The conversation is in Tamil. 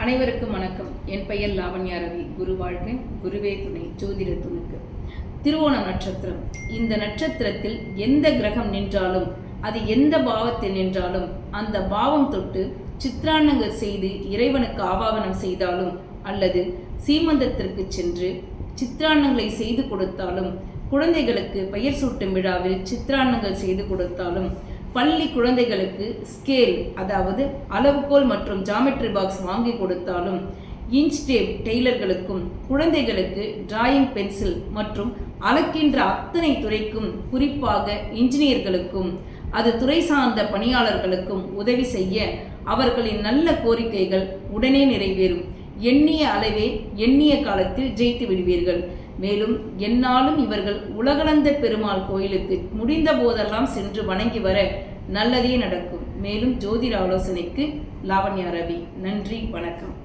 அனைவருக்கும் வணக்கம். என் பெயர் லாவண்யா ரவி. குரு வாழ்க, குருவே துணை, ஜோதிட துணுக்கு. திருவோணம் நட்சத்திரம். இந்த நட்சத்திரத்தில் எந்த கிரகம் நின்றாலும், அது எந்த பாவத்தில் நின்றாலும், அந்த பாவம் தொட்டு சித்திரான்னங்கள் செய்து இறைவனுக்கு ஆவாகனம் செய்தாலும், அல்லது சீமந்தத்திற்கு சென்று சித்திரான்னங்களை செய்து கொடுத்தாலும், குழந்தைகளுக்கு பெயர் சூட்டும் விழாவில் சித்திரான்னங்கள் செய்து கொடுத்தாலும், பள்ளி குழந்தைகளுக்கு ஸ்கேல் அதாவது அளவுகோல் மற்றும் ஜாமெட்ரி பாக்ஸ் வாங்கி கொடுத்தாலும், இன்ச் டேப் டெய்லர்களுக்கும், குழந்தைகளுக்கு டிராயிங் பென்சில் மற்றும் அளக்கின்ற அத்தனை துறைக்கும், குறிப்பாக இன்ஜினியர்களுக்கும் அது துறை சார்ந்த பணியாளர்களுக்கும் உதவி செய்ய அவர்களின் நல்ல கோரிக்கைகள் உடனே நிறைவேறும். எண்ணிய அளவே எண்ணிய காலத்தில் ஜெயித்து விடுவீர்கள். மேலும் என்னாலும் இவர்கள் உலகளந்த பெருமாள் கோயிலுக்கு முடிந்த போதெல்லாம் சென்று வணங்கி வர நல்லதே நடக்கும். மேலும் ஜோதிட ஆலோசனைக்கு லாவண்யா ரவி. நன்றி, வணக்கம்.